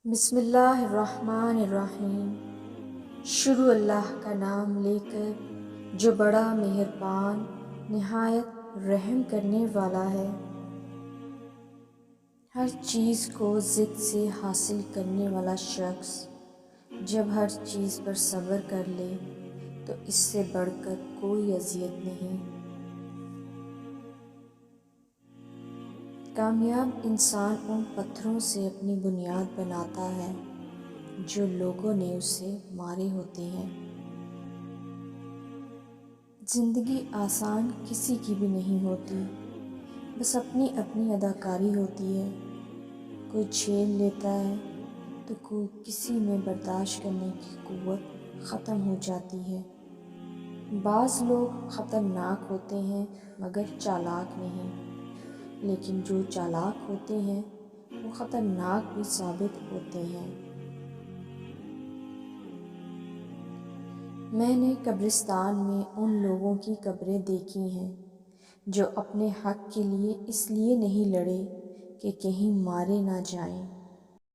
بسم اللہ الرحمن الرحیم۔ شروع اللہ کا نام لے کر جو بڑا مہربان نہایت رحم کرنے والا ہے۔ ہر چیز کو ضد سے حاصل کرنے والا شخص جب ہر چیز پر صبر کر لے تو اس سے بڑھ کر کوئی اذیت نہیں۔ کامیاب انسان ان پتھروں سے اپنی بنیاد بناتا ہے جو لوگوں نے اسے مارے ہوتے ہیں۔ زندگی آسان کسی کی بھی نہیں ہوتی، بس اپنی اپنی اداکاری ہوتی ہے۔ کوئی جھیل لیتا ہے تو کوئی کسی میں برداشت کرنے کی قوت ختم ہو جاتی ہے۔ بعض لوگ خطرناک ہوتے ہیں مگر چالاک نہیں، لیکن جو چالاک ہوتے ہیں وہ خطرناک بھی ثابت ہوتے ہیں۔ میں نے قبرستان میں ان لوگوں کی قبریں دیکھی ہیں جو اپنے حق کے لیے اس لیے نہیں لڑے کہ کہیں مارے نہ جائیں۔